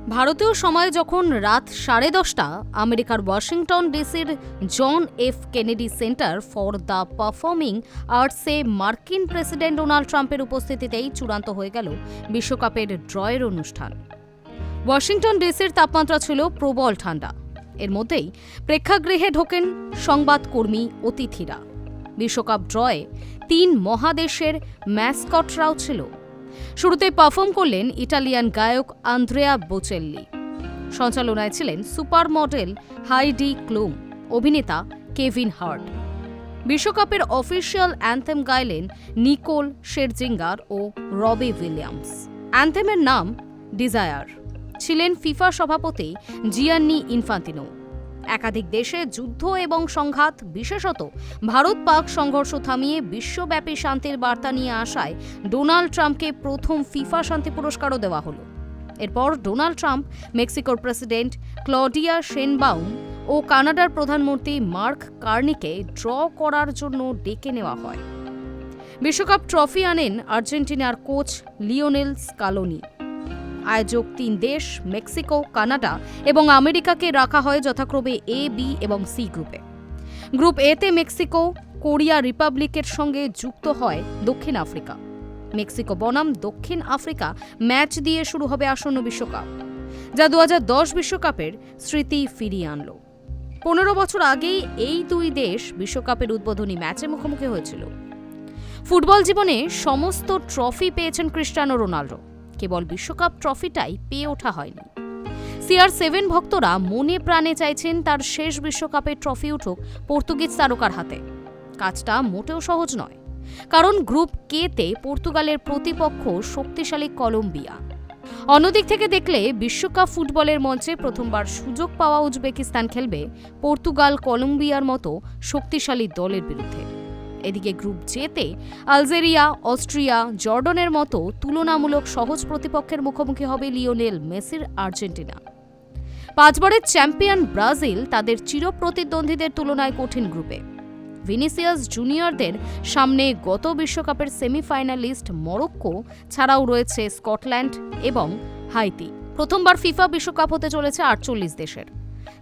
ভারতীয় সময় যখন রাত 10:30 আমেরিকার ওয়াশিংটন ডিসির John F Kennedy Center for the Performing আর্টসে মার্কিন প্রেসিডেন্ট ডোনাল্ড ট্রাম্পের উপস্থিতিতেই চূড়ান্ত হয়ে গেল বিশ্বকাপের ড্রয়ের অনুষ্ঠান। ওয়াশিংটন ডিসির তাপমাত্রা ছিল প্রবল ঠান্ডা। এর মধ্যেই প্রেক্ষাগৃহে ঢোকেন সংবাদকর্মী, অতিথিরা। বিশ্বকাপ ড্রয়ে 3 মহাদেশের ম্যাসকটরাও ছিল। শুরুতে পারফর্ম করলেন ইটালিয়ান গায়ক আন্দ্রেয়া বোচেল্লি। সঞ্চালনায় ছিলেন সুপার মডেল হাইডি ক্লুম, অভিনেতা কেভিন হার্ট। বিশ্বকাপের অফিসিয়াল অ্যান্থেম গাইলেন নিকোল শেরজিঙ্গার ও রবি উইলিয়ামস। অ্যান্থেমের নাম ডিজায়ার। ছিলেন ফিফা সভাপতি জিয়ান্নি ইনফান্তিনো। একাধিক দেশে যুদ্ধ এবং সংঘাত, বিশেষত ভারত-পাক সংঘর্ষ থামিয়ে বিশ্বব্যাপী শান্তির বার্তা নিয়ে আসায় ডোনাল্ড ট্রাম্পকে প্রথম ফিফা শান্তি পুরস্কারও দেওয়া হলো। এরপর ডোনাল্ড ট্রাম্প, মেক্সিকোর প্রেসিডেন্ট ক্লডিয়া শেনবাউম ও কানাডার প্রধানমন্ত্রী মার্ক কার্নিকে ড্র করার জন্য ডেকে নেওয়া হয়। বিশ্বকাপ ট্রফি আনেন আর্জেন্টিনার কোচ লিওনেল স্কালোনি। আয়োজক 3 দেশ মেক্সিকো, কানাডা এবং আমেরিকাকে রাখা হয় যথাক্রমে এ, বি এবং সি গ্রুপে। গ্রুপ এতে মেক্সিকো, কোরিয়া রিপাবলিকের সঙ্গে যুক্ত হয় দক্ষিণ আফ্রিকা। মেক্সিকো বনাম দক্ষিণ আফ্রিকা ম্যাচ দিয়ে শুরু হবে আসন্ন বিশ্বকাপ, যা 2010 বিশ্বকাপের স্মৃতি ফিরিয়ে আনল। 15 বছর আগেই এই 2 দেশ বিশ্বকাপের উদ্বোধনী ম্যাচে মুখোমুখি হয়েছিল। ফুটবল জীবনে সমস্ত ট্রফি পেয়েছেন ক্রিস্টিয়ানো রোনাল্ডো, কেবল বিশ্বকাপ ট্রফিটাই পেয়ে ওঠা হয়নি। CR7 ভক্তরা মনে প্রাণে চাইছেন তার শেষ বিশ্বকাপের ট্রফি উঠুক পর্তুগিজ তারকার হাতে। কাজটা মোটেও সহজ নয়, কারণ গ্রুপ কে-তে পর্তুগালের প্রতিপক্ষ শক্তিশালী কলম্বিয়া। অন্যদিক থেকে দেখলে বিশ্বকাপ ফুটবলের মঞ্চে প্রথমবার সুযোগ পাওয়া উজবেকিস্তান খেলবে পর্তুগাল, কলম্বিয়ার মতো শক্তিশালী দলের বিরুদ্ধে। এদিকে গ্রুপ জে-তে আলজেরিয়া, অস্ট্রিয়া, জর্ডনের মতো তুলনামূলক সহজ প্রতিপক্ষের মুখোমুখি হবে লিওনেল মেসির আর্জেন্টিনা। 5 বারের চ্যাম্পিয়ন ব্রাজিল তাদের চিরপ্রতিদ্বন্দ্বীদের তুলনায় কঠিন গ্রুপে। ভিনিসিয়াস জুনিয়রদের সামনে গত বিশ্বকাপের সেমিফাইনালিস্ট মরক্কো ছাড়াও রয়েছে স্কটল্যান্ড এবং হাইতি। প্রথমবার ফিফা বিশ্বকাপ হতে চলেছে 48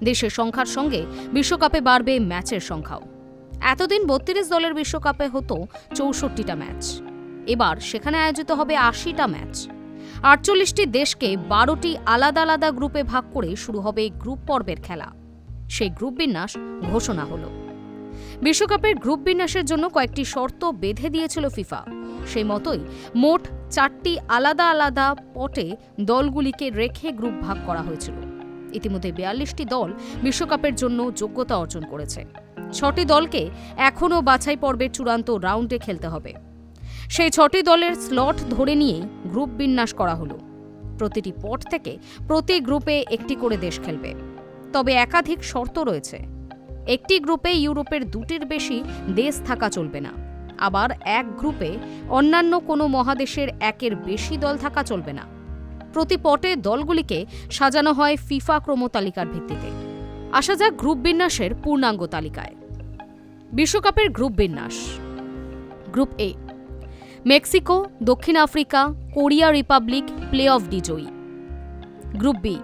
দেশের সংখ্যার সঙ্গে বিশ্বকাপে বাড়বে ম্যাচের সংখ্যাও। এতদিন 32 দলের বিশ্বকাপে হতো 64টা ম্যাচ, এবার সেখানে আয়োজিত হবে 80টা ম্যাচ। 48টি দেশকে 12টি আলাদা আলাদা গ্রুপে ভাগ করে শুরু হবে গ্রুপ পর্বের খেলা। সেই গ্রুপ বিন্যাস ঘোষণা হলো। বিশ্বকাপের গ্রুপ বিন্যাসের জন্য কয়েকটি শর্ত বেঁধে দিয়েছিল ফিফা। সেই মতোই মোট 4টি আলাদা আলাদা পটে দলগুলিকে রেখে গ্রুপ ভাগ করা হয়েছিল। ইতিমধ্যে 42টি দল বিশ্বকাপের জন্য যোগ্যতা অর্জন করেছে। 6টি দলকে এখনও বাছাই পর্বের চূড়ান্ত রাউন্ডে খেলতে হবে। সেই 6টি দলের স্লট ধরে নিয়েই গ্রুপ বিন্যাস করা হলো। প্রতিটি পট থেকে প্রতি গ্রুপে একটি করে দেশ খেলবে, তবে একাধিক শর্ত রয়েছে। একটি গ্রুপে ইউরোপের 2টির বেশি দেশ থাকা চলবে না। আবার এক গ্রুপে অন্যান্য কোনো মহাদেশের 1-এর বেশি দল থাকা চলবে না। প্রতি পটে দলগুলিকে সাজানো হয় ফিফা ক্রমতালিকার ভিত্তিতে। আসা যাক গ্রুপ বিন্যাসের পূর্ণাঙ্গ তালিকায়। বিশ্বকাপের গ্রুপ বিন্যাস। গ্রুপ এ, মেক্সিকো, দক্ষিণ Africa, Korea Republic play of D Joyee. Group B,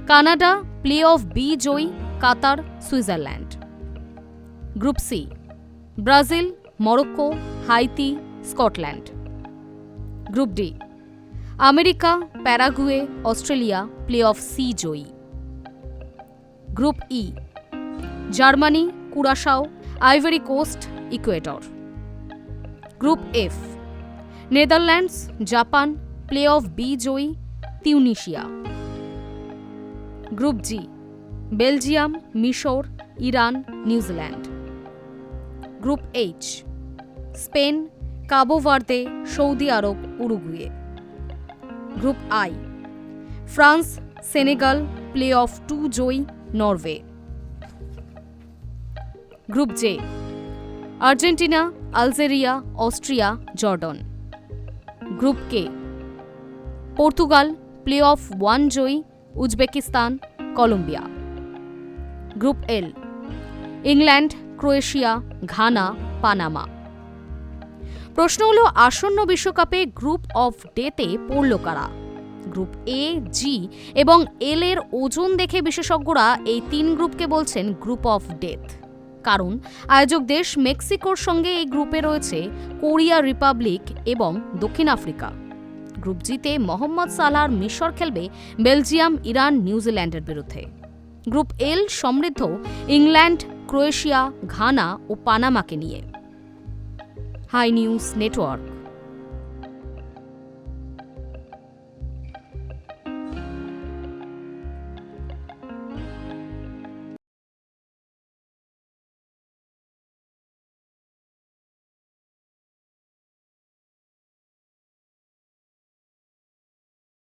Canada play of B Joyee, Qatar, Switzerland. Group C, Brazil, Morocco, Haiti, Scotland. Group D, America, Paraguay, Australia play of C Joyee. Group E, Germany, কুরাশাও, ivory coast, Ecuador. Group F, Netherlands, Japan play of B Joyee, Tunisia. Group G, Belgium, মিশর, Iran, New Zealand. Group H, Spain, কাবো Verde, Saudi Arab, Uruguay. Group I, France, Senegal play off 2 জয়ী, Norway. Group J, Argentina, Algeria, Austria, Jordan. Group K, Portugal play off 1 জয়ী, Uzbekistan, Colombia. Group L, England, Croatia, Ghana, Panama. প্রশ্ন হলো আসন্ন বিশ্বকাপে group of ডেতে পড়ল কারা? Group এ, জি এবং এল এর ওজন দেখে বিশেষজ্ঞরা এই 3 গ্রুপকে বলছেন গ্রুপ অফ ডেথ। কারণ আয়োজক দেশ মেক্সিকোর সঙ্গে এই গ্রুপে রয়েছে কোরিয়া রিপাবলিক এবং দক্ষিণ আফ্রিকা। গ্রুপ জিতে মোহাম্মদ সালাহর মিশর খেলবে বেলজিয়াম, ইরান, নিউজিল্যান্ডের বিরুদ্ধে। গ্রুপ এল সমৃদ্ধ ইংল্যান্ড, ক্রোয়েশিয়া, ঘানা ও পানামাকে নিয়ে। High news network.